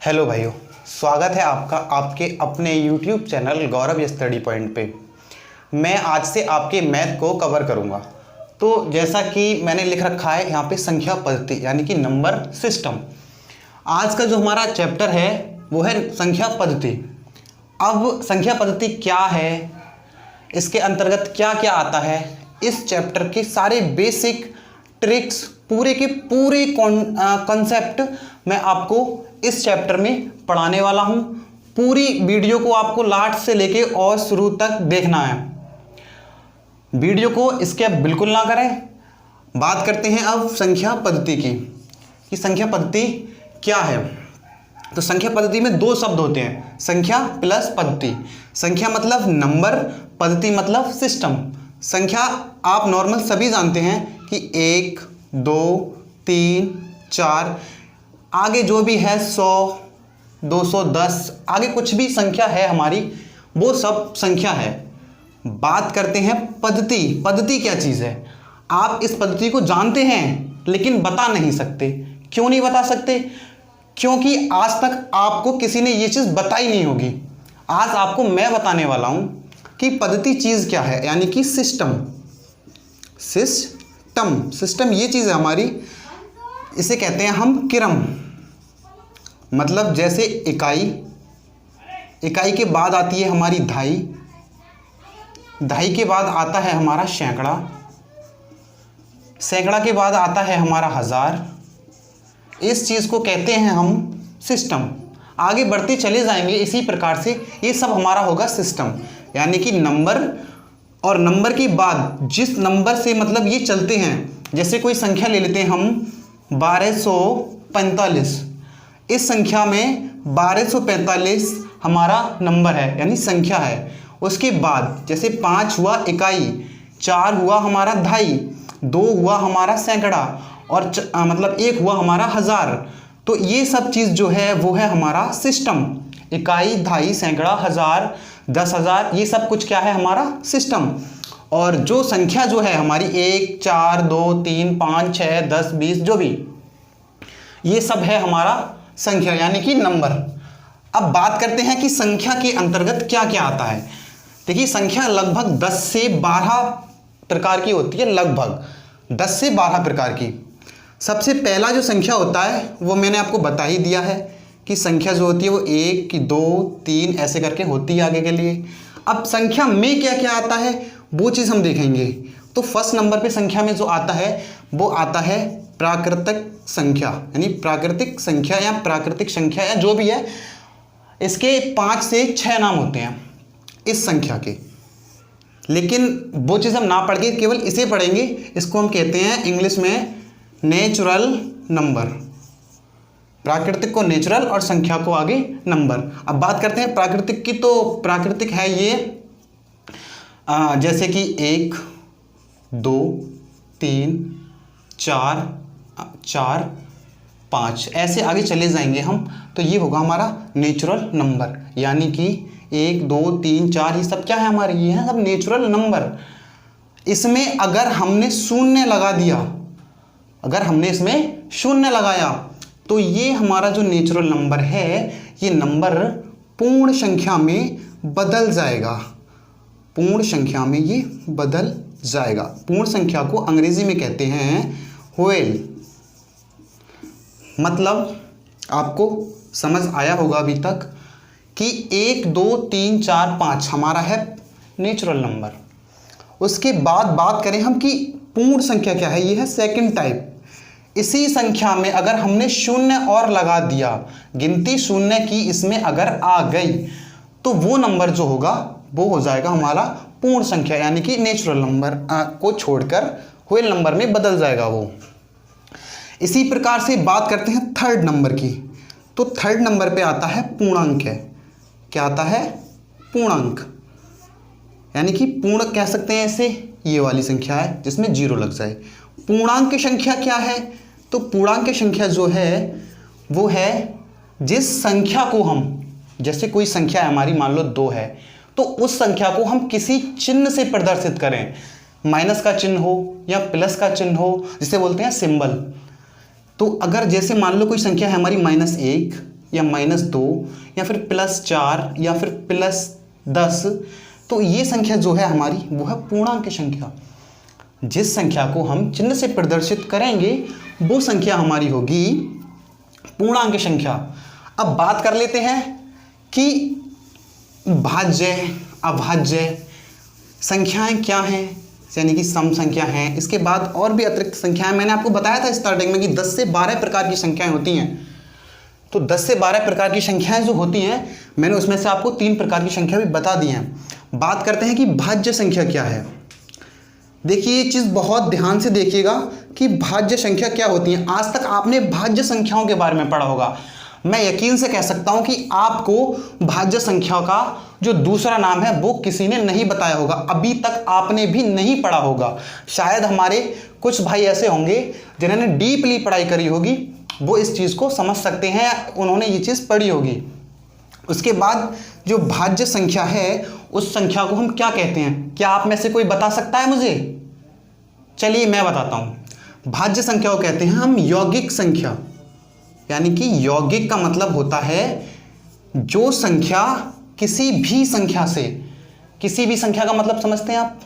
Hello भाइयों, स्वागत है आपका आपके अपने YouTube चैनल गौरव स्टडी पॉइंट पे। मैं आज से आपके मैथ को कवर करूंगा। तो जैसा कि मैंने लिख रखा है यहाँ पे संख्या पद्धति यानी कि नंबर सिस्टम। आज का जो हमारा चैप्टर है वो है संख्या पद्धति। अब संख्या पद्धति क्या है, इसके अंतर्गत क्या क्या आता है, इस चैप्टर के सारे बेसिक ट्रिक्स पूरे के पूरे कॉन्सेप्ट मैं आपको इस चैप्टर में पढ़ाने वाला हूं। पूरी वीडियो को आपको लास्ट से लेके और शुरू तक देखना है। वीडियो को स्किप बिल्कुल ना करें। बात करते हैं अब संख्या पद्धति की कि संख्या पद्धति क्या है। तो संख्या पद्धति में दो शब्द होते हैं, संख्या प्लस पद्धति। संख्या मतलब नंबर, पद्धति मतलब सिस्टम। संख्या आप नॉर्मल सभी जानते हैं कि 1, 2, 3, 4, आगे जो भी है 100, 210, आगे कुछ भी संख्या है हमारी वो सब संख्या है। बात करते हैं पद्धति। पद्धति क्या चीज़ है? आप इस पद्धति को जानते हैं लेकिन बता नहीं सकते। क्यों नहीं बता सकते? क्योंकि आज तक आपको किसी ने ये चीज़ बताई नहीं होगी। आज आपको मैं बताने वाला हूँ कि पद्धति चीज़ क्या है, यानी कि सिस्टम। सिस्टम ये चीज़ है हमारी, इसे कहते हैं हम क्रम। मतलब जैसे इकाई के बाद आती है हमारी दहाई, दहाई के बाद आता है हमारा सैकड़ा, सैकड़ा के बाद आता है हमारा हज़ार। इस चीज़ को कहते हैं हम सिस्टम। आगे बढ़ते चले जाएंगे इसी प्रकार से, ये सब हमारा होगा सिस्टम। यानी कि नंबर, और नंबर के बाद जिस नंबर से मतलब ये चलते हैं, जैसे कोई संख्या ले लेते हैं हम 1245। इस संख्या में 1245 हमारा नंबर है यानी संख्या है। उसके बाद जैसे 5 हुआ इकाई, 4 हुआ हमारा दहाई, 2 हुआ हमारा सैकड़ा और मतलब 1 हुआ हमारा हज़ार। तो ये सब चीज़ जो है वो है हमारा सिस्टम। इकाई, दहाई, सैकड़ा, हज़ार, 10,000, ये सब कुछ क्या है हमारा सिस्टम। और जो संख्या जो है हमारी 1, 4, 2, 3, 5, 6, 10, 20 जो भी, ये सब है हमारा संख्या यानी कि नंबर। अब बात करते हैं कि संख्या के अंतर्गत क्या क्या आता है। देखिए, संख्या लगभग 10 से 12 प्रकार की होती है, लगभग 10 से 12 प्रकार की। सबसे पहला जो संख्या होता है वो मैंने आपको बता ही दिया है कि संख्या जो होती है वो 1, 2, 3 ऐसे करके होती है आगे के लिए। अब संख्या में क्या क्या आता है वो चीज़ हम देखेंगे। तो फर्स्ट नंबर पे संख्या में जो आता है वो आता है प्राकृतिक संख्या, यानी प्राकृतिक संख्या या प्राकृतिक संख्या या जो भी है, इसके 5 से 6 नाम होते हैं इस संख्या के। लेकिन वो चीज़ हम ना पढ़ के केवल इसे पढ़ेंगे। इसको हम कहते हैं इंग्लिश में नेचुरल नंबर। प्राकृतिक को नेचुरल और संख्या को आगे नंबर। अब बात करते हैं प्राकृतिक की। तो प्राकृतिक है ये जैसे कि 1, 2, 3, 4, 5 ऐसे आगे चले जाएंगे हम। तो ये होगा हमारा नेचुरल नंबर, यानी कि 1, 2, 3, 4 ये सब क्या है हमारे, ये है सब नेचुरल नंबर। इसमें अगर हमने शून्य लगा दिया, अगर हमने इसमें शून्य लगाया तो ये हमारा जो नेचुरल नंबर है ये नंबर पूर्ण संख्या में बदल जाएगा। पूर्ण संख्या में ये बदल जाएगा। पूर्ण संख्या को अंग्रेजी में कहते हैं होल। मतलब आपको समझ आया होगा अभी तक कि 1, 2, 3, 4, 5 हमारा है नेचुरल नंबर। उसके बाद बात करें हम कि पूर्ण संख्या क्या है, ये है सेकंड टाइप। इसी संख्या में अगर हमने शून्य और लगा दिया, गिनती शून्य की इसमें अगर आ गई, तो वो नंबर जो होगा वो हो जाएगा हमारा पूर्ण संख्या, यानी कि नेचुरल नंबर को छोड़कर होल नंबर में बदल जाएगा वो। इसी प्रकार से बात करते हैं थर्ड नंबर की। तो थर्ड नंबर पे आता है पूर्णांक है। क्या आता है? पूर्णांक, यानी कि पूर्ण कह सकते हैं इसे, ये वाली संख्या है जिसमें 0 लग जाए। पूर्णांक की संख्या क्या है? तो पूर्णांक की संख्या जो है वो है जिस संख्या को हम, जैसे कोई संख्या है हमारी मान लो 2 है, तो उस संख्या को हम किसी चिन्ह से प्रदर्शित करें, माइनस का चिन्ह हो या प्लस का चिन्ह हो, जिसे बोलते हैं सिंबल। तो अगर जैसे मान लो कोई संख्या है हमारी -1, या -2 या फिर +4 या फिर +10, तो ये संख्या जो है हमारी वो है पूर्णांक संख्या। जिस संख्या को हम चिन्ह से प्रदर्शित करेंगे वो संख्या हमारी होगी पूर्णांक संख्या। अब बात कर लेते हैं कि भाज्य अभाज्य संख्याएं क्या हैं, यानी कि सम संख्या हैं। इसके बाद और भी अतिरिक्त संख्याएं, मैंने आपको बताया था स्टार्टिंग में कि 10 से 12 प्रकार की संख्याएं होती हैं। तो 10 से 12 प्रकार की संख्याएं जो होती हैं, मैंने उसमें से आपको 3 प्रकार की संख्या भी बता दी हैं। बात करते हैं कि भाज्य संख्या क्या है। देखिए ये चीज़ बहुत ध्यान से देखिएगा कि भाज्य संख्या क्या होती है। आज तक आपने भाज्य संख्याओं के बारे में पढ़ा होगा। मैं यकीन से कह सकता हूं कि आपको भाज्य संख्या का जो दूसरा नाम है वो किसी ने नहीं बताया होगा, अभी तक आपने भी नहीं पढ़ा होगा। शायद हमारे कुछ भाई ऐसे होंगे जिन्होंने डीपली पढ़ाई करी होगी, वो इस चीज़ को समझ सकते हैं, उन्होंने ये चीज़ पढ़ी होगी। उसके बाद जो भाज्य संख्या है उस संख्या को हम क्या कहते हैं, क्या आप में से कोई बता सकता है मुझे? चलिए मैं बताता हूं। भाज्य संख्या को कहते हैं हम यौगिक संख्या, यानी कि यौगिक का मतलब होता है जो संख्या किसी भी संख्या से, किसी भी संख्या का मतलब समझते हैं आप?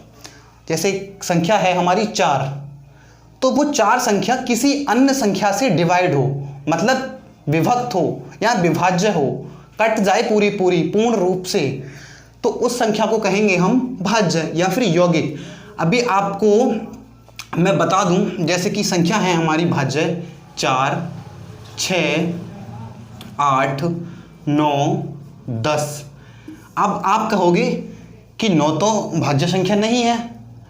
जैसे संख्या है हमारी 4, तो वो 4 संख्या किसी अन्य संख्या से डिवाइड हो, मतलब विभक्त हो या विभाज्य हो, कट जाए पूरी पूर्ण रूप से, तो उस संख्या को कहेंगे हम भाज्य या फिर यौगिक। अभी आपको मैं बता दूं, जैसे कि संख्या है हमारी भाज्य 4, 6, 8, 9, 10। अब आप कहोगे कि 9 तो भाज्य संख्या नहीं है,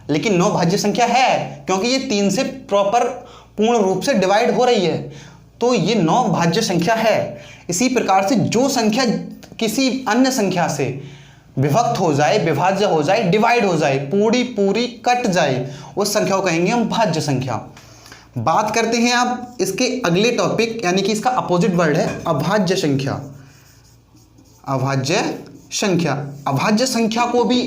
लेकिन 9 भाज्य संख्या है क्योंकि ये 3 से प्रॉपर पूर्ण रूप से डिवाइड हो रही है, तो ये 9 भाज्य संख्या है। इसी प्रकार से जो संख्या किसी अन्य संख्या से विभक्त हो जाए, विभाज्य हो जाए, डिवाइड हो जाए, पूरी कट जाए, उस संख्या को कहेंगे हम भाज्य संख्या। बात करते हैं आप इसके अगले टॉपिक, यानी कि इसका अपोजिट वर्ड है अभाज्य संख्या। अभाज्य संख्या, अभाज्य संख्या को भी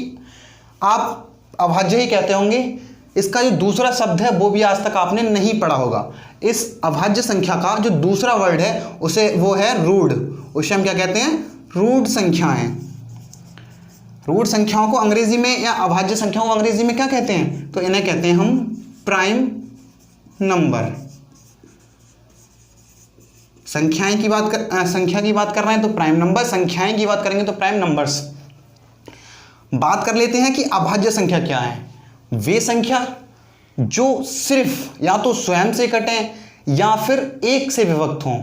आप अभाज्य ही कहते होंगे। इसका जो दूसरा शब्द है वो भी आज तक आपने नहीं पढ़ा होगा। इस अभाज्य संख्या का जो दूसरा वर्ड है उसे वो है रूढ़, उसे हम क्या कहते हैं? रूढ़ संख्याएं। रूढ़ संख्याओं को अंग्रेजी में या अभाज्य संख्याओं को अंग्रेजी में क्या कहते हैं? तो इन्हें कहते हैं हम प्राइम नंबर। संख्या की बात कर रहे हैं तो प्राइम नंबर, संख्याएं की बात करेंगे तो प्राइम नंबर्स। बात कर लेते हैं कि अभाज्य संख्या क्या है। वे संख्या जो सिर्फ या तो स्वयं से कटे या फिर एक से विभक्त हों,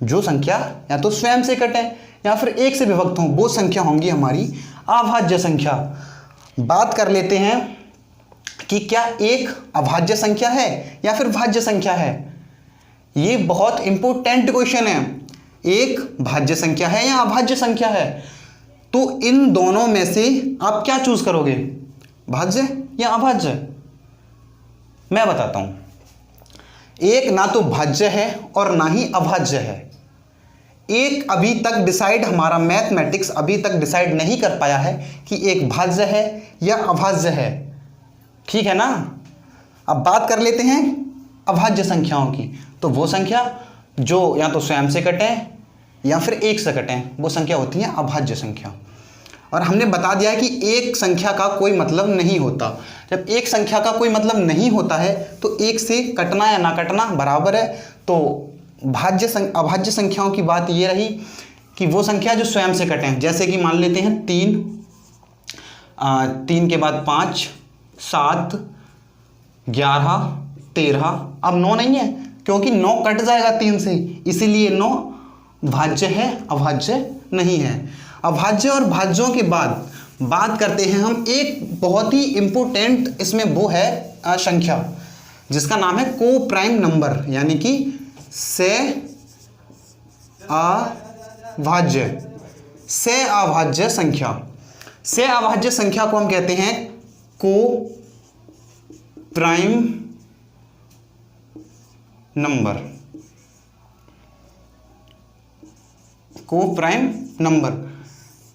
जो संख्या या तो स्वयं से कटे या फिर एक से विभक्त हों, वो संख्या होंगी हमारी अभाज्य संख्या। बात कर लेते हैं कि क्या एक अभाज्य संख्या है या फिर भाज्य संख्या है। ये बहुत इंपॉर्टेंट क्वेश्चन है। एक भाज्य संख्या है या अभाज्य संख्या है, तो इन दोनों में से आप क्या चूज करोगे, भाज्य या अभाज्य? मैं बताता हूं। एक ना तो भाज्य है और ना ही अभाज्य है। एक अभी तक डिसाइड, हमारा मैथमेटिक्स अभी तक डिसाइड नहीं कर पाया है कि एक भाज्य है या अभाज्य है, ठीक है ना। अब बात कर लेते हैं अभाज्य संख्याओं की। तो वो संख्या जो या तो स्वयं से कटे या फिर एक से कटे, वो संख्या होती है अभाज्य संख्या। और हमने बता दिया है कि एक संख्या का कोई मतलब नहीं होता। जब एक संख्या का कोई मतलब नहीं होता है तो एक से कटना या ना कटना बराबर है। तो अभाज्य संख्याओं की बात ये रही कि वो संख्या जो स्वयं से कटें, जैसे कि मान लेते हैं 3 के बाद 5, 7, 11, 13। अब 9 नहीं है क्योंकि 9 कट जाएगा 3 से, इसीलिए 9 भाज्य है, अभाज्य नहीं है। अभाज्य और भाज्यों के बाद बात करते हैं हम एक बहुत ही इंपॉर्टेंट, इसमें वो है संख्या जिसका नाम है को प्राइम नंबर, यानी कि से अभाज्य संख्या। से अभाज्य संख्या को हम कहते हैं को प्राइम नंबर। को प्राइम नंबर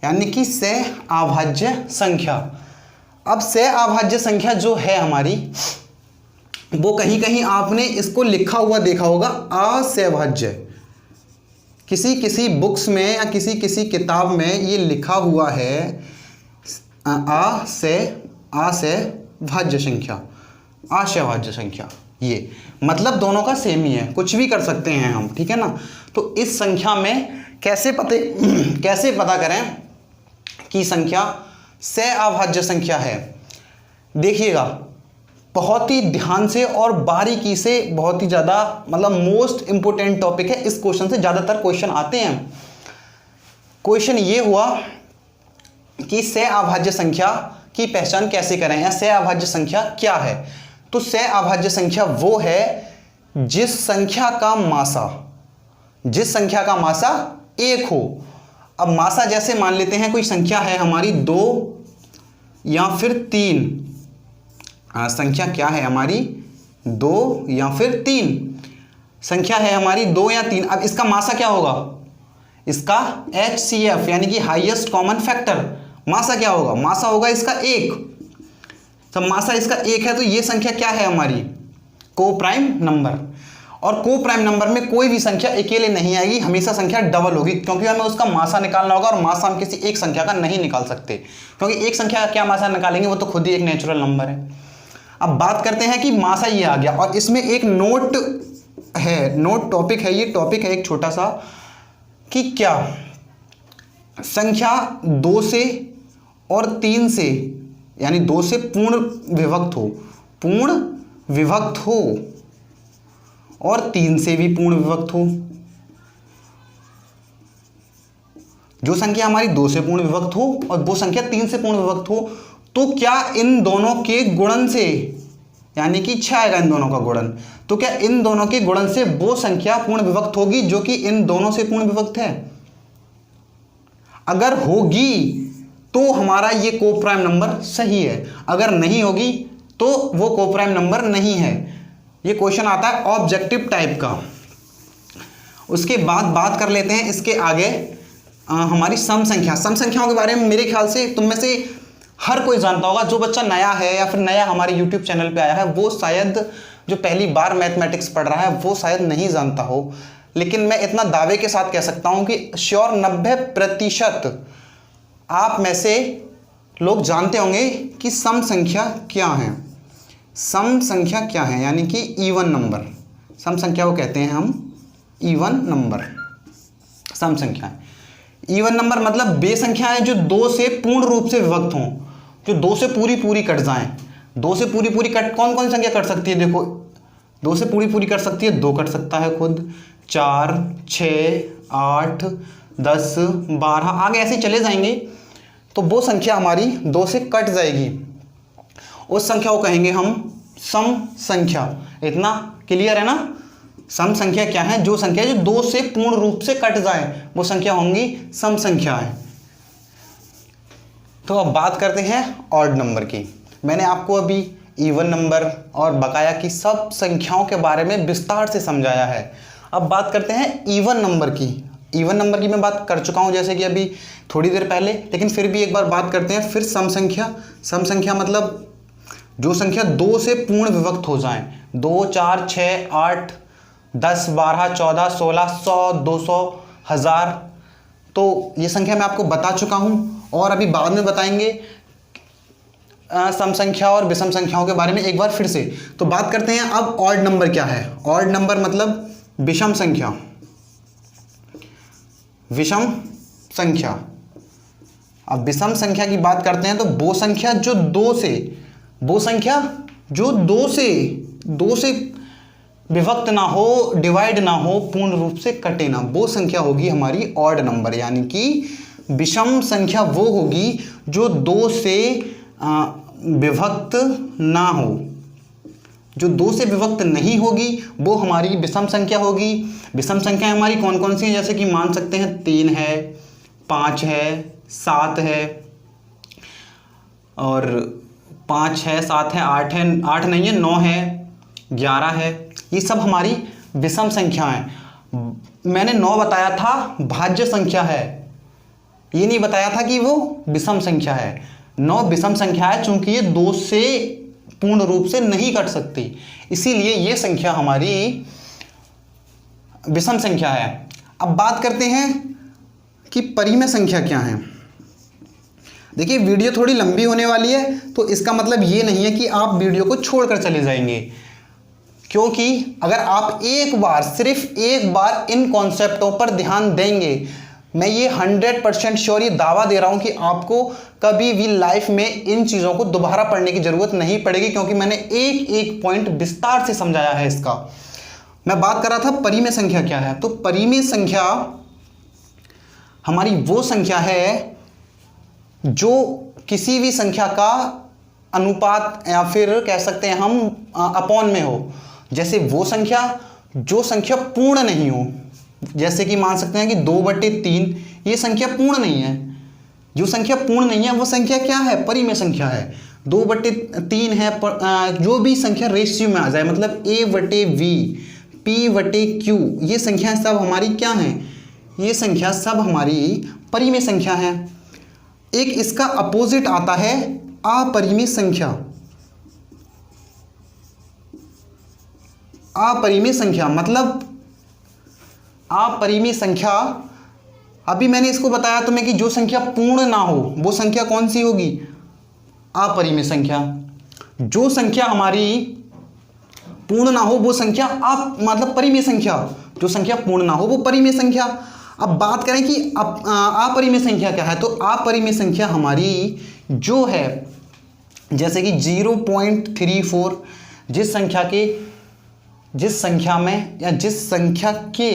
यानी कि से अभाज्य संख्या। अब से अभाज्य संख्या जो है हमारी, वो कहीं कहीं आपने इसको लिखा हुआ देखा होगा असहभाज्य। किसी किसी बुक्स में या किसी किसी किताब में ये लिखा हुआ है आ से भाज्य संख्या, आ से भाज्य संख्या, ये मतलब दोनों का सेम ही है, कुछ भी कर सकते हैं हम, ठीक है ना। तो इस संख्या में कैसे पता करें कि संख्या से अभाज्य संख्या है। देखिएगा बहुत ही ध्यान से और बारीकी से, बहुत ही ज़्यादा मतलब मोस्ट इंपोर्टेंट टॉपिक है। इस क्वेश्चन से ज़्यादातर क्वेश्चन आते हैं। क्वेश्चन ये हुआ कि से अभाज्य संख्या की पहचान कैसे करें या से अभाज्य संख्या क्या है। तो से अभाज्य संख्या वो है जिस संख्या का मासा एक हो। अब मासा जैसे मान लेते हैं कोई संख्या है हमारी 2 या फिर 3, संख्या क्या है हमारी 2 या फिर 3, संख्या है हमारी 2 या 3। अब इसका मासा क्या होगा, इसका HCF यानी कि हाईएस्ट कॉमन फैक्टर। मासा क्या होगा, मासा होगा इसका 1। तो मासा इसका 1 है तो ये संख्या क्या है हमारी, को प्राइम नंबर। और को प्राइम नंबर में कोई भी संख्या अकेले नहीं आएगी, हमेशा संख्या डबल होगी, क्योंकि हमें उसका मासा निकालना होगा और मासा हम किसी एक संख्या का नहीं निकाल सकते, क्योंकि एक संख्या का क्या मासा निकालेंगे, वो तो खुद ही एक नेचुरल नंबर है। अब बात करते हैं कि मासा ये आ गया और इसमें एक नोट टॉपिक है, ये टॉपिक है एक छोटा सा, कि क्या संख्या 2 से और 3 से यानी 2 से पूर्ण विभक्त हो और 3 से भी पूर्ण विभक्त हो। जो संख्या हमारी 2 से पूर्ण विभक्त हो और वो संख्या 3 से पूर्ण विभक्त हो, तो क्या इन दोनों के गुणन से, यानी कि 6 आएगा इन दोनों का गुणन, तो क्या इन दोनों के गुणन से वो संख्या पूर्ण विभक्त होगी जो कि इन दोनों से पूर्ण विभक्त है। अगर होगी तो हमारा ये को प्राइम नंबर सही है, अगर नहीं होगी तो वो को प्राइम नंबर नहीं है। ये क्वेश्चन आता है ऑब्जेक्टिव टाइप का। उसके बाद बात कर लेते हैं इसके आगे हमारी सम संख्याओं के बारे में। मेरे ख्याल से तुम में से हर कोई जानता होगा, जो बच्चा नया है या फिर नया हमारे यूट्यूब चैनल पे आया है वो शायद, जो पहली बार मैथमेटिक्स पढ़ रहा है वो शायद नहीं जानता हो, लेकिन मैं इतना दावे के साथ कह सकता हूं कि श्योर 90% आप में से लोग जानते होंगे कि सम संख्या क्या है। सम संख्या क्या है, यानी कि इवन नंबर। सम संख्या को कहते हैं हम इवन नंबर। सम संख्या इवन नंबर मतलब वे संख्याएं जो 2 से पूर्ण रूप से विभक्त हों, जो 2 से पूरी कट जाएं। 2 से पूरी कट कौन कौन संख्या कट सकती है, देखो 2 से पूरी कट सकती है, 2 कट सकता है खुद, 4, 6, 8, 10, 12, आगे ऐसे चले जाएंगे। तो वो संख्या हमारी 2 से कट जाएगी, उस संख्या को कहेंगे हम सम संख्या। इतना क्लियर है ना। सम संख्या क्या है, जो संख्या जो 2 से पूर्ण रूप से कट जाए वो संख्या होंगी सम संख्याएं। तो अब बात करते हैं ऑड नंबर की। मैंने आपको अभी इवन नंबर और बकाया की सब संख्याओं के बारे में विस्तार से समझाया है। अब बात करते हैं इवन नंबर की। इवन नंबर की मैं बात कर चुका हूं जैसे कि अभी थोड़ी देर पहले, लेकिन फिर भी एक बार बात करते हैं। फिर सम संख्या मतलब जो संख्या 2 से पूर्ण विभक्त हो जाएं, 2, 4, 6, 8, 10, 12, 14, 16, 100, 200, 1000। तो ये संख्या मैं आपको बता चुका हूं और अभी बाद में बताएंगे सम संख्या और विषम संख्याओं के बारे में एक बार फिर से। तो बात करते हैं अब ऑड नंबर क्या है। ऑड नंबर मतलब विषम संख्या। विषम संख्या। अब विषम संख्या की बात करते हैं तो वो संख्या जो 2 से विभक्त ना हो, डिवाइड ना हो, पूर्ण रूप से कटे ना, वो संख्या होगी हमारी ऑड नंबर। यानी कि विषम संख्या वो होगी जो 2 से विभक्त ना हो। जो 2 से विभक्त नहीं होगी वो हमारी विषम संख्या होगी। विषम संख्या हमारी कौन कौन सी है, जैसे कि मान सकते हैं 3 है, 5 है, 7 है, और 5 है, 7 है, 8 है, 8 नहीं है, 9 है, 11 है। ये सब हमारी विषम संख्या हैं। मैंने 9 बताया था भाज्य संख्या है, ये नहीं बताया था कि वो विषम संख्या है। 9 विषम संख्या है चूंकि ये 2 से पूर्ण रूप से नहीं कट सकती, इसीलिए ये संख्या हमारी विषम संख्या है। अब बात करते हैं कि परिमेय संख्या क्या है। देखिए वीडियो थोड़ी लंबी होने वाली है, तो इसका मतलब ये नहीं है कि आप वीडियो को छोड़कर चले जाएंगे, क्योंकि अगर आप एक बार, सिर्फ एक बार इन कॉन्सेप्टों पर ध्यान देंगे, मैं ये 100% श्योर ये दावा दे रहा हूं कि आपको कभी भी लाइफ में इन चीज़ों को दोबारा पढ़ने की ज़रूरत नहीं पड़ेगी, क्योंकि मैंने एक एक पॉइंट विस्तार से समझाया है इसका। मैं बात कर रहा था परिमेय संख्या क्या है। तो परिमेय संख्या हमारी वो संख्या है जो किसी भी संख्या का अनुपात या फिर कह सकते हैं हम अपॉन में हो। जैसे वो संख्या जो संख्या पूर्ण नहीं हो, जैसे कि मान सकते हैं कि 2/3 ये संख्या पूर्ण नहीं है। जो संख्या पूर्ण नहीं है वो संख्या क्या है? परिमेय संख्या है। 2/3 है, जो भी संख्या रेशियो में आ जाए, मतलब A/V, P/Q, ये संख्या सब हमारी क्या हैं? ये संख्या सब हमारी परिमेय संख्या है। एक इसका अपोजिट आता है अपरिमेय संख्या। अपरिमेय संख्या मतलब अपरिमेय संख्या, अभी मैंने इसको बताया तुम्हें कि जो संख्या पूर्ण ना हो वो संख्या कौन सी होगी? अपरिमेय संख्या। जो संख्या हमारी पूर्ण ना हो वो संख्या मतलब परिमेय संख्या। जो संख्या पूर्ण ना हो वो परिमेय संख्या। अब बात करें कि अपरिमेय संख्या क्या है, तो अपरिमेय संख्या हमारी जो है, जैसे कि 0.34, जिस संख्या में या जिस संख्या के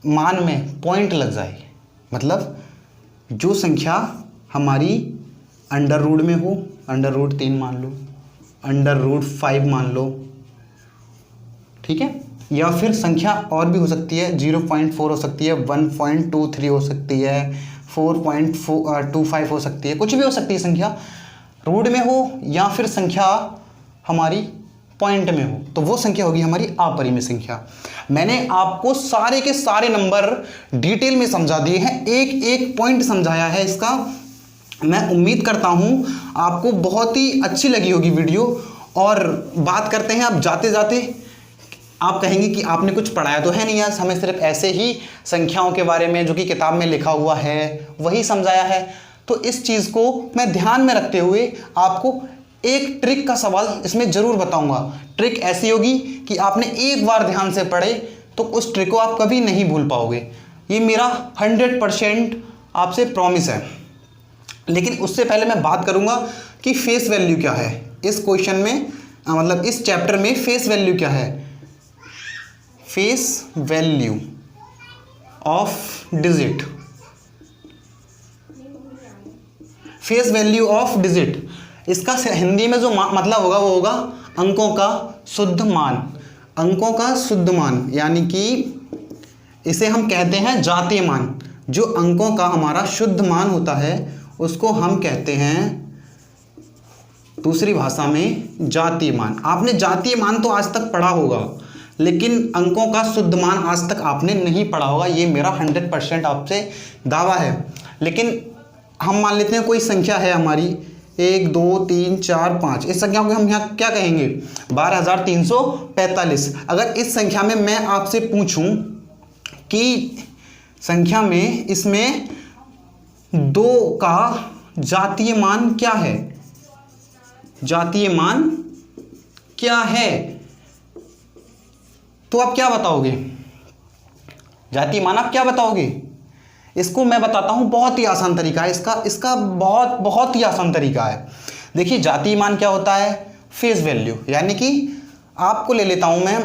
मान में पॉइंट लग जाए, मतलब जो संख्या हमारी अंडर रूट में हो, √3 मान लो, √5 मान लो, ठीक है, या फिर संख्या और भी हो सकती है, 0.4 हो सकती है, 1.23 हो सकती है, 4.25 हो सकती है, कुछ भी हो सकती है संख्या, रूट में हो या फिर संख्या हमारी पॉइंट में हो, तो वो संख्या होगी हमारी अपरिमेय संख्या। मैंने आपको सारे के सारे नंबर डिटेल में समझा दिए हैं, एक एक पॉइंट समझाया है इसका। मैं उम्मीद करता हूं आपको बहुत ही अच्छी लगी होगी वीडियो। और बात करते हैं अब जाते जाते, आप कहेंगे कि आपने कुछ पढ़ाया तो है नहीं यार, हमें सिर्फ ऐसे ही संख्याओं के बारे में जो कि किताब में लिखा हुआ है वही समझाया है। तो इस चीज़ को मैं ध्यान में रखते हुए आपको एक ट्रिक का सवाल इसमें ज़रूर बताऊंगा। ट्रिक ऐसी होगी कि आपने एक बार ध्यान से पढ़े तो उस ट्रिक को आप कभी नहीं भूल पाओगे, ये मेरा 100% आपसे प्रॉमिस है। लेकिन उससे पहले मैं बात करूंगा कि फेस वैल्यू क्या है इस क्वेश्चन में, मतलब इस चैप्टर में फेस वैल्यू क्या है। Face value of digit, face value of digit, इसका हिंदी में जो मतलब होगा वो होगा अंकों का शुद्ध मान। अंकों का शुद्ध मान यानी कि इसे हम कहते हैं जातीय मान। जो अंकों का हमारा शुद्ध मान होता है उसको हम कहते हैं दूसरी भाषा में जातीय मान। आपने जातीय मान तो आज तक पढ़ा होगा, लेकिन अंकों का शुद्ध मान आज तक आपने नहीं पढ़ा होगा, ये मेरा 100% आपसे दावा है। लेकिन हम मान लेते हैं कोई संख्या है हमारी 1 2 3 4 5, इस संख्या को हम यहाँ क्या कहेंगे? 12,345। अगर इस संख्या में मैं आपसे पूछूं कि संख्या में इसमें 2 का जातीय मान क्या है, जातीय मान क्या है, तो आप क्या बताओगे? जातीय मान आप क्या बताओगे? इसको मैं बताता हूं, बहुत ही आसान तरीका है इसका बहुत ही आसान तरीका है। देखिए जातीय मान क्या होता है? फेस वैल्यू, यानी कि आपको ले लेता हूं मैं,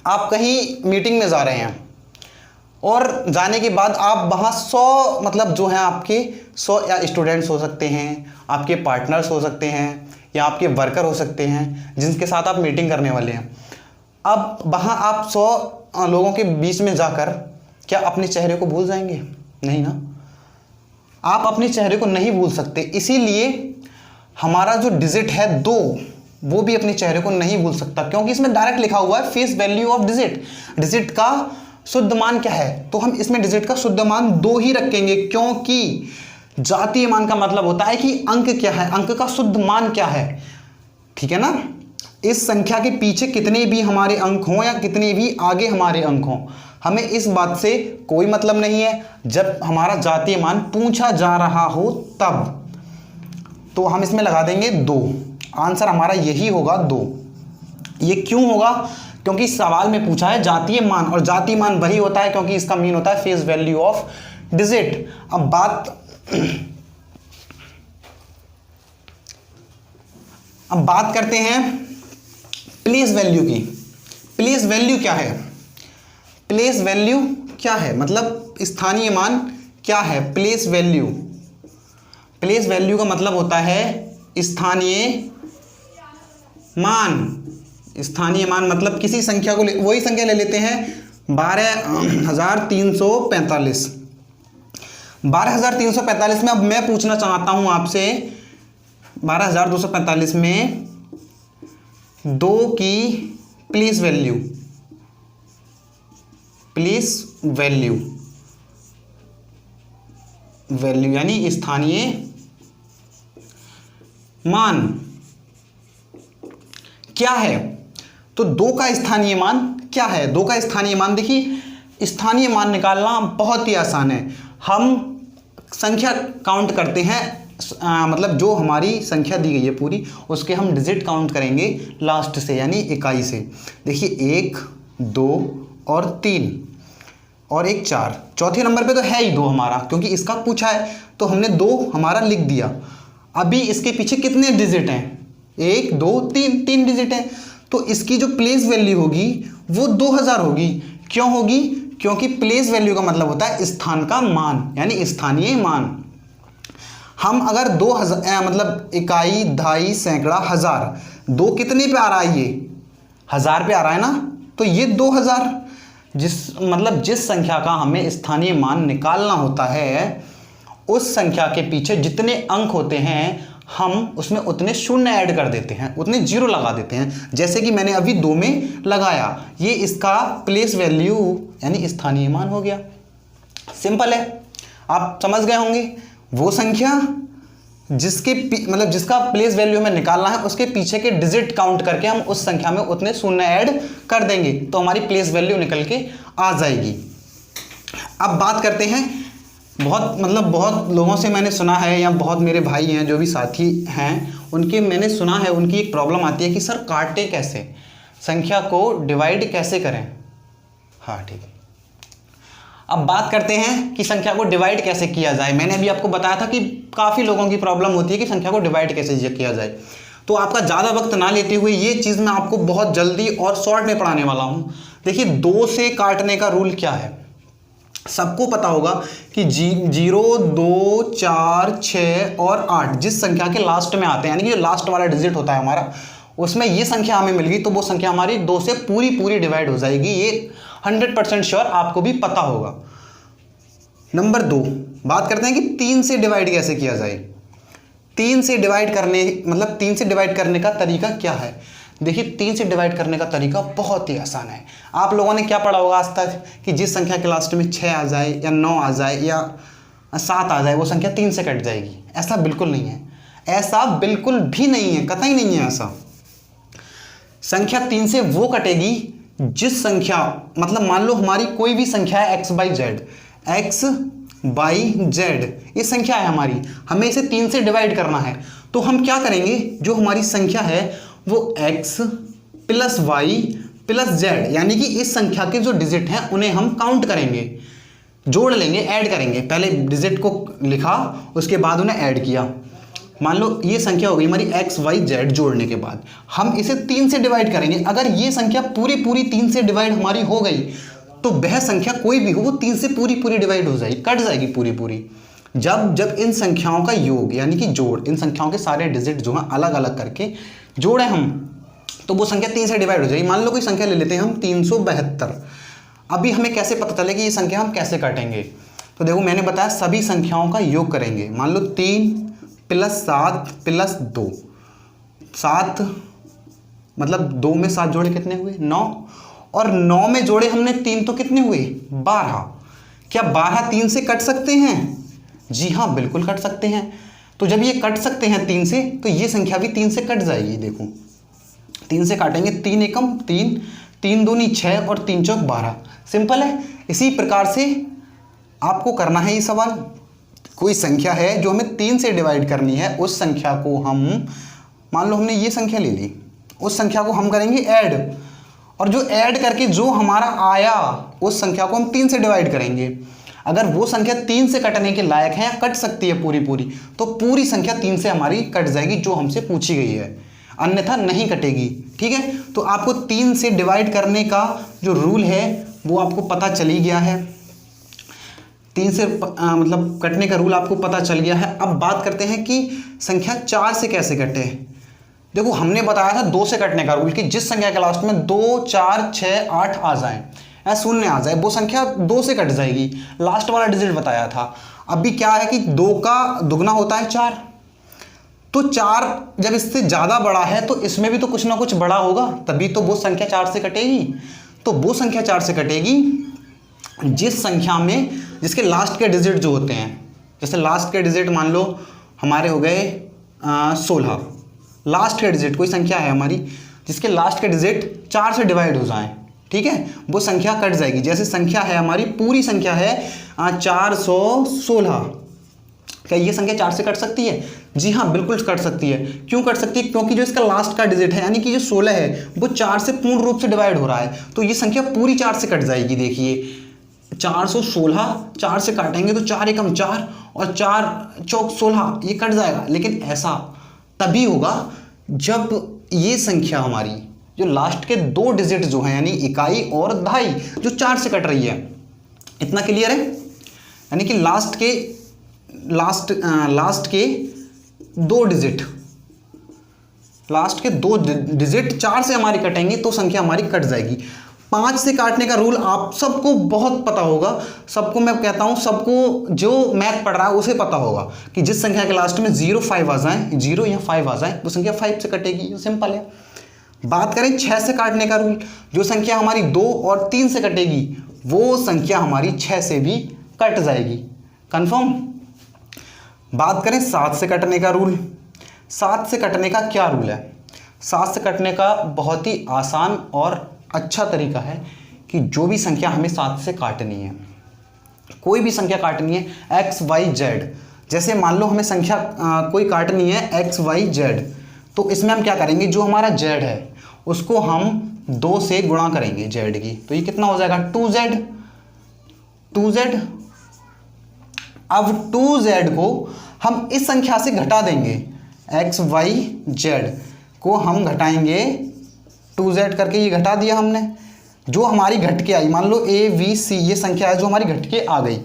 आप कहीं मीटिंग में जा रहे हैं और जाने के बाद आप वहाँ 100 मतलब जो है आपके 100 या स्टूडेंट्स हो सकते हैं, आपके पार्टनर्स हो सकते हैं, या आपके वर्कर हो सकते हैं जिनके साथ आप मीटिंग करने वाले हैं। अब वहाँ आप 100 लोगों के बीच में जाकर क्या अपने चेहरे को भूल जाएंगे? नहीं ना, आप अपने चेहरे को नहीं भूल सकते। इसीलिए हमारा जो डिजिट है 2, वो भी अपने चेहरे को नहीं भूल सकता, क्योंकि इसमें डायरेक्ट लिखा हुआ है face value of digit. Digit का शुद्ध मान क्या है, तो हम इसमें डिजिट का शुद्ध मान 2 ही रखेंगे, क्योंकि जातीय मान का मतलब होता है कि अंक क्या है, अंक का शुद्ध मान क्या है, ठीक है ना। इस संख्या के पीछे कितने भी हमारे अंक हों या कितने भी आगे हमारे अंक हों, हमें इस बात से कोई मतलब नहीं है जब हमारा जातीय मान पूछा जा रहा हो तब। तो हम इसमें लगा देंगे 2। आंसर हमारा यही होगा 2। ये क्यों होगा? क्योंकि सवाल में पूछा है जातीय मान, और जातीय मान वही होता है क्योंकि इसका मीन होता है फेस वैल्यू ऑफ डिजिट। अब बात करते हैं प्लेस वैल्यू की। प्लेस वैल्यू क्या है? प्लेस वैल्यू क्या है मतलब स्थानीय मान क्या है? प्लेस वैल्यू, प्लेस वैल्यू का मतलब होता है स्थानीय मान। स्थानीय मान मतलब किसी संख्या को वही संख्या ले लेते हैं 12,345। 12,345 में अब मैं पूछना चाहता हूं आपसे 12,245 में 2 की place value, place value, value यानी स्थानीय मान क्या है? तो 2 का स्थानीय मान क्या है? 2 का स्थानीय मान देखिए, स्थानीय मान निकालना बहुत ही आसान है। हम संख्या काउंट करते हैं, मतलब जो हमारी संख्या दी गई है पूरी उसके हम डिजिट काउंट करेंगे लास्ट से यानी इकाई से। देखिए 1, 2 और 3 और एक 4, चौथे नंबर पे तो है ही 2 हमारा, क्योंकि इसका पूछा है तो हमने 2 हमारा लिख दिया। अभी इसके पीछे कितने डिजिट हैं? 1, 2, 3 डिजिट हैं। तो इसकी जो प्लेस वैल्यू होगी वो 2000 होगी। क्यों होगी? क्योंकि प्लेस वैल्यू का मतलब होता है स्थान का मान यानी स्थानीय मान। हम अगर 2000 मतलब इकाई, दहाई, सैकड़ा, हजार, 2 कितने पे आ रहा है? ये 1000 पे आ रहा है ना, तो ये 2000। जिस संख्या का हमें स्थानीय मान निकालना होता है उस संख्या के पीछे जितने अंक होते हैं हम उसमें उतने शून्य ऐड कर देते हैं, उतने 0 लगा देते हैं। जैसे कि मैंने अभी 2 में लगाया, ये इसका प्लेस वैल्यू यानी स्थानीय मान हो गया। सिंपल है, आप समझ गए होंगे। वो संख्या जिसका प्लेस वैल्यू हमें निकालना है उसके पीछे के डिजिट काउंट करके हम उस संख्या में उतने शून्य ऐड कर देंगे तो हमारी प्लेस वैल्यू निकल के आ जाएगी। अब बात करते हैं, बहुत लोगों से मैंने सुना है, या बहुत मेरे भाई हैं जो भी साथी हैं उनकी मैंने सुना है, उनकी एक प्रॉब्लम आती है कि सर काटे कैसे, संख्या को डिवाइड कैसे करें। हाँ ठीक है, अब बात करते हैं कि संख्या को डिवाइड कैसे किया जाए। मैंने अभी आपको बताया था कि काफ़ी लोगों की प्रॉब्लम होती है कि संख्या को डिवाइड कैसे किया जाए। तो आपका ज़्यादा वक्त ना लेते हुए ये चीज़ मैं आपको बहुत जल्दी और शॉर्ट में पढ़ाने वाला हूँ। देखिए 2 से काटने का रूल क्या है, सबको पता होगा कि 0, 2, 4, 6 और 8 जिस संख्या के लास्ट में आते हैं यानी कि जो लास्ट वाला डिजिट होता है हमारा, उसमें ये संख्या हमें मिल गई तो वो संख्या हमारी 2 से पूरी डिवाइड हो जाएगी। ये 100% श्योर आपको भी पता होगा। नंबर 2 बात करते हैं कि 3 से डिवाइड कैसे किया जाए। 3 से डिवाइड करने का तरीका क्या है? देखिए 3 से डिवाइड करने का तरीका बहुत ही आसान है। आप लोगों ने क्या पढ़ा होगा आज तक कि जिस संख्या के लास्ट में 6 आ जाए या 9 आ जाए या 7 आ जाए वो संख्या 3 से कट जाएगी। ऐसा बिल्कुल नहीं है, ऐसा बिल्कुल भी नहीं है, कतई नहीं है ऐसा। संख्या 3 से वो कटेगी जिस संख्या, मतलब मान लो हमारी कोई भी संख्या है x by z, ये संख्या है हमारी, हमें इसे 3 से डिवाइड करना है। तो हम क्या करेंगे, जो हमारी संख्या है वो x + y + z यानी कि इस संख्या के जो डिजिट हैं उन्हें हम काउंट करेंगे, जोड़ लेंगे, ऐड करेंगे। पहले डिजिट को लिखा उसके बाद उन्हें ऐड किया। मान लो ये संख्या हो गई हमारी x y z, जोड़ने के बाद हम इसे 3 से डिवाइड करेंगे। अगर ये संख्या पूरी 3 से डिवाइड हमारी हो गई तो वह संख्या कोई भी हो वो 3 से पूरी डिवाइड हो जाएगी, कट जाएगी पूरी। जब इन संख्याओं का योग यानी कि जोड़, इन संख्याओं के सारे डिजिट जो हैं अलग अलग करके जोड़े हम, तो वो संख्या 3 से डिवाइड हो जाएगी। मान लो कोई संख्या ले लेते हैं हम 372। अभी हमें कैसे पता चले कि ये संख्या हम कैसे काटेंगे? तो देखो मैंने बताया सभी संख्याओं का योग करेंगे। मान लो 3 + 7 + 2, 7 मतलब 2 में 7 जोड़े कितने हुए? 9, और 9 में जोड़े हमने 3 तो कितने हुए? 12। क्या 12 3 से कट सकते हैं? जी हाँ, बिल्कुल कट सकते हैं। तो जब ये कट सकते हैं 3 से तो ये संख्या भी 3 से कट जाएगी। देखो 3 से काटेंगे, 3 एकम 3, 3 दूनी 6 और 3 चौक 12। सिंपल है। इसी प्रकार से आपको करना है ये सवाल। कोई संख्या है जो हमें 3 से डिवाइड करनी है, उस संख्या को हम, मान लो हमने ये संख्या ले ली, उस संख्या को हम करेंगे ऐड, और जो ऐड करके जो हमारा आया उस संख्या को हम 3 से डिवाइड करेंगे। अगर वो संख्या 3 से कटने के लायक है या कट सकती है पूरी पूरी, तो पूरी संख्या 3 से हमारी कट जाएगी जो हमसे पूछी गई है, अन्यथा नहीं कटेगी। ठीक है, तो आपको 3 से डिवाइड करने का जो रूल है वो आपको पता चल ही गया है। 3 से मतलब कटने का रूल आपको पता चल गया है। अब बात करते हैं कि संख्या 4 से कैसे कटे। देखो हमने बताया था 2 से कटने का रूल कि जिस संख्या के लास्ट में 2, 4, 6, 8 आ जाए या 0 आ जाए, वो संख्या 2 से कट जाएगी। लास्ट वाला डिजिट बताया था। अभी क्या है कि 2 का दुगना होता है 4, तो 4 जब इससे ज़्यादा बड़ा है तो इसमें भी तो कुछ ना कुछ बड़ा होगा, तभी तो वो संख्या 4 से कटेगी। तो वो संख्या 4 से कटेगी जिस संख्या में, जिसके लास्ट के डिजिट जो होते हैं, जैसे लास्ट के डिजिट मान लो हमारे हो गए 16, लास्ट के डिजिट कोई संख्या है हमारी जिसके लास्ट के डिजिट 4 से डिवाइड हो जाएं, ठीक है, वो संख्या कट जाएगी। जैसे संख्या है हमारी, पूरी संख्या है 416, क्या ये संख्या 4 से कट सकती है? जी हाँ, बिल्कुल कट सकती है। क्यों कट सकती है? क्योंकि जो इसका लास्ट का डिजिट है यानी कि जो 16 है वो 4 से पूर्ण रूप से डिवाइड हो रहा है, तो ये संख्या पूरी 4 से कट जाएगी। देखिए 416 4 से काटेंगे तो 4 एकम 4 और 4 चौक 16, ये कट जाएगा। लेकिन ऐसा तभी होगा जब ये संख्या हमारी जो लास्ट के 2 डिजिट जो हैं यानी इकाई और दहाई जो 4 से कट रही है। इतना क्लियर है? यानी कि लास्ट के 2 डिजिट, लास्ट के 2 डिजिट 4 से हमारी कटेंगे तो संख्या हमारी कट जाएगी। 5 से काटने का रूल आप सबको बहुत पता होगा, सबको मैं कहता हूं, सबको जो मैथ पढ़ रहा है उसे पता होगा कि जिस संख्या के लास्ट में 0 5 आ जाए, 0 या 5 आ जाए, वो संख्या 5 से कटेगी। सिंपल है। बात करें 6 से काटने का रूल, जो संख्या हमारी 2 और 3 से कटेगी वो संख्या हमारी 6 से भी कट जाएगी। कंफर्म? बात करें 7 से कटने का रूल। 7 से कटने का क्या रूल है? 7 से कटने का बहुत ही आसान और अच्छा तरीका है कि जो भी संख्या हमें 7 से काटनी है, कोई भी संख्या काटनी है x y z, जैसे मान लो हमें संख्या कोई काटनी है x y z, तो इसमें हम क्या करेंगे, जो हमारा z है उसको हम 2 से गुणा करेंगे z की, तो ये कितना हो जाएगा 2z। अब 2z को हम इस संख्या से घटा देंगे, x y z को हम घटाएंगे 2z करके, ये घटा दिया हमने। जो हमारी घट के आई, मान लो a b c ये संख्या है जो हमारी घट के आ गई।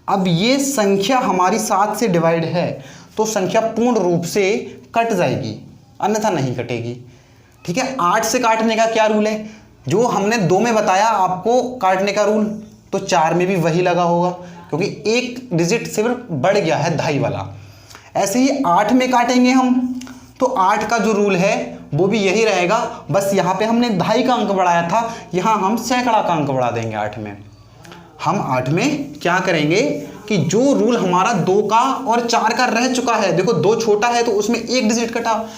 अब ये संख्या हमारी 7 से डिवाइड है तो संख्या पूर्ण रूप से कट जाएगी, अन्यथा नहीं कटेगी। ठीक है। 8 से काटने का क्या रूल है? जो हमने 2 में बताया आपको काटने का रूल, तो 4 में भी वही लगा होगा क्योंकि एक डिजिट सिर्फ बढ़ गया है दहाई वाला। ऐसे ही 8 में काटेंगे हम, तो 8 का जो रूल है वो भी यही रहेगा, बस यहाँ पे हमने दहाई का अंक बढ़ाया था, यहाँ हम सैकड़ा का अंक बढ़ा देंगे 8 में। हम 8 में क्या करेंगे कि जो रूल हमारा 2 का और 4 का रह चुका है, देखो 2 छोटा है तो उसमें 1 डिजिट कटा,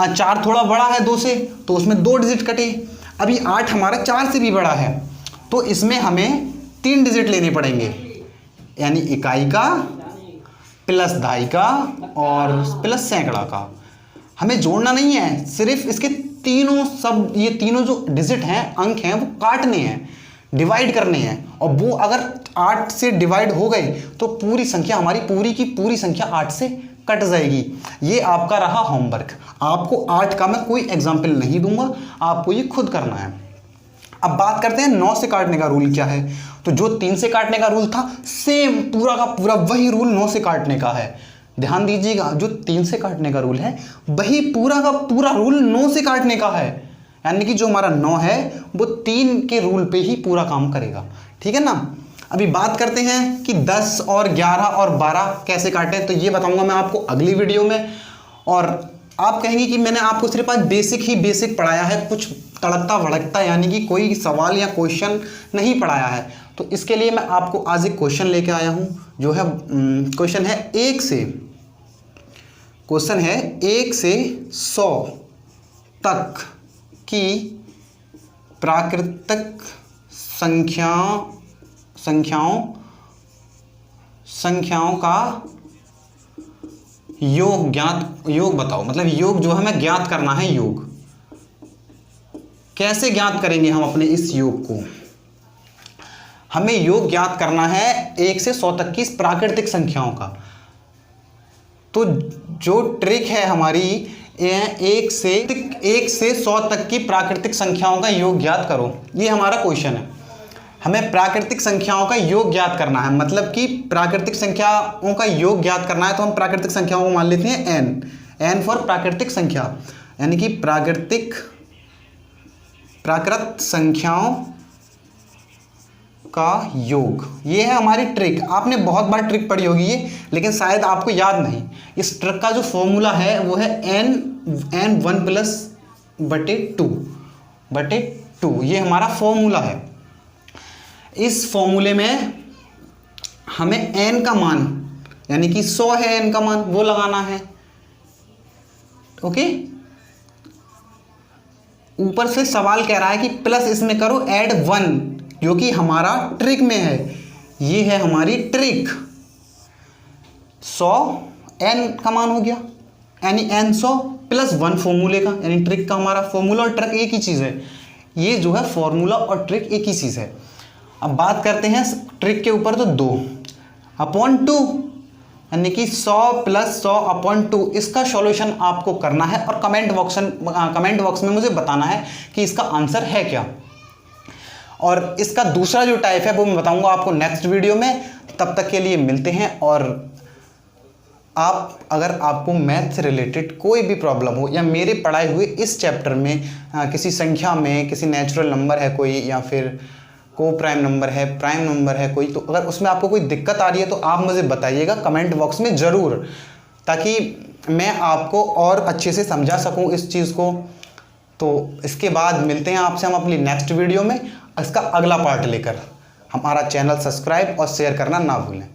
4 थोड़ा बड़ा है 2 से तो उसमें 2 डिजिट कटे। अभी 8 हमारा 4 से भी बड़ा है तो इसमें हमें 3 डिजिट लेने पड़ेंगे, यानी इकाई का प्लस दहाई का और प्लस सैकड़ा का। हमें जोड़ना नहीं है, सिर्फ इसके तीनों सब, ये तीनों जो डिजिट हैं, अंक हैं, वो काटने हैं, डिवाइड करने हैं। और वो अगर 8 से डिवाइड हो गए तो पूरी संख्या हमारी पूरी की पूरी संख्या 8 से कट जाएगी। ये आपका रहा होमवर्क। आपको 8 का मैं कोई एग्जाम्पल नहीं दूंगा, आपको ये खुद करना है। अब बात करते हैं 9 से काटने का रूल क्या है। तो जो 3 से काटने का रूल था, सेम पूरा का पूरा वही रूल 9 से काटने का है। ध्यान दीजिएगा, जो 3 से काटने का रूल है वही पूरा का पूरा रूल 9 से काटने का है, यानी कि जो हमारा 9 है वो 3 के रूल पे ही पूरा काम करेगा। ठीक है ना। अभी बात करते हैं कि 10 और 11 और 12 कैसे काटें, तो ये बताऊंगा मैं आपको अगली वीडियो में। और आप कहेंगे कि मैंने आपको सिर्फ आज बेसिक पढ़ाया है, कुछ तड़कता भड़कता यानी कि कोई सवाल या क्वेश्चन नहीं पढ़ाया है। तो इसके लिए मैं आपको आज एक क्वेश्चन लेके आया हूँ, जो है क्वेश्चन है 1 से 100 तक की प्राकृतिक संख्याओं का योग बताओ। मतलब योग जो हमें ज्ञात करना है, योग कैसे ज्ञात करेंगे हम अपने इस योग को? हमें योग ज्ञात करना है 1 से 100 तक की इस प्राकृतिक संख्याओं का। तो जो ट्रिक है हमारी, 1 से 100 तक की प्राकृतिक संख्याओं का योग ज्ञात करो, ये हमारा क्वेश्चन है। हमें प्राकृतिक संख्याओं का योग ज्ञात करना है, मतलब कि प्राकृतिक संख्याओं का योग ज्ञात करना है। तो हम प्राकृतिक संख्याओं को मान लेते हैं n फॉर प्राकृतिक संख्या, यानी कि प्राकृत संख्याओं का योग। ये है हमारी ट्रिक। आपने बहुत बार ट्रिक पढ़ी होगी ये, लेकिन शायद आपको याद नहीं। इस ट्रिक का जो फॉर्मूला है वो है n 1+/2 ये हमारा फॉर्मूला है। इस फॉर्मूले में हमें n का मान, यानी कि 100 है n का मान, वो लगाना है। ओके, ऊपर से सवाल कह रहा है कि प्लस इसमें करो ऐड 1, जो कि हमारा ट्रिक में है। ये है हमारी ट्रिक। 100 n का मान हो गया, यानी n 100 + 1 फॉर्मूले का, यानी ट्रिक का हमारा फॉर्मूला और ट्रिक एक ही चीज़ है। ये जो है फॉर्मूला और ट्रिक एक ही चीज़ है। अब बात करते हैं ट्रिक के ऊपर। तो 2/2, यानी कि 100 + 100/2, इसका सॉल्यूशन आपको करना है और कमेंट बॉक्स में मुझे बताना है कि इसका आंसर है क्या। और इसका दूसरा जो टाइप है वो मैं बताऊंगा आपको नेक्स्ट वीडियो में। तब तक के लिए मिलते हैं। और अगर आपको मैथ से रिलेटेड कोई भी प्रॉब्लम हो, या मेरे पढ़ाए हुए इस चैप्टर में किसी संख्या में किसी नेचुरल नंबर है कोई, या फिर को प्राइम नंबर है, प्राइम नंबर है कोई, तो अगर उसमें आपको कोई दिक्कत आ रही है तो आप मुझे बताइएगा कमेंट बॉक्स में ज़रूर, ताकि मैं आपको और अच्छे से समझा सकूं इस चीज़ को। तो इसके बाद मिलते हैं आपसे हम अपनी नेक्स्ट वीडियो में इसका अगला पार्ट लेकर। हमारा चैनल सब्सक्राइब और शेयर करना ना भूलें।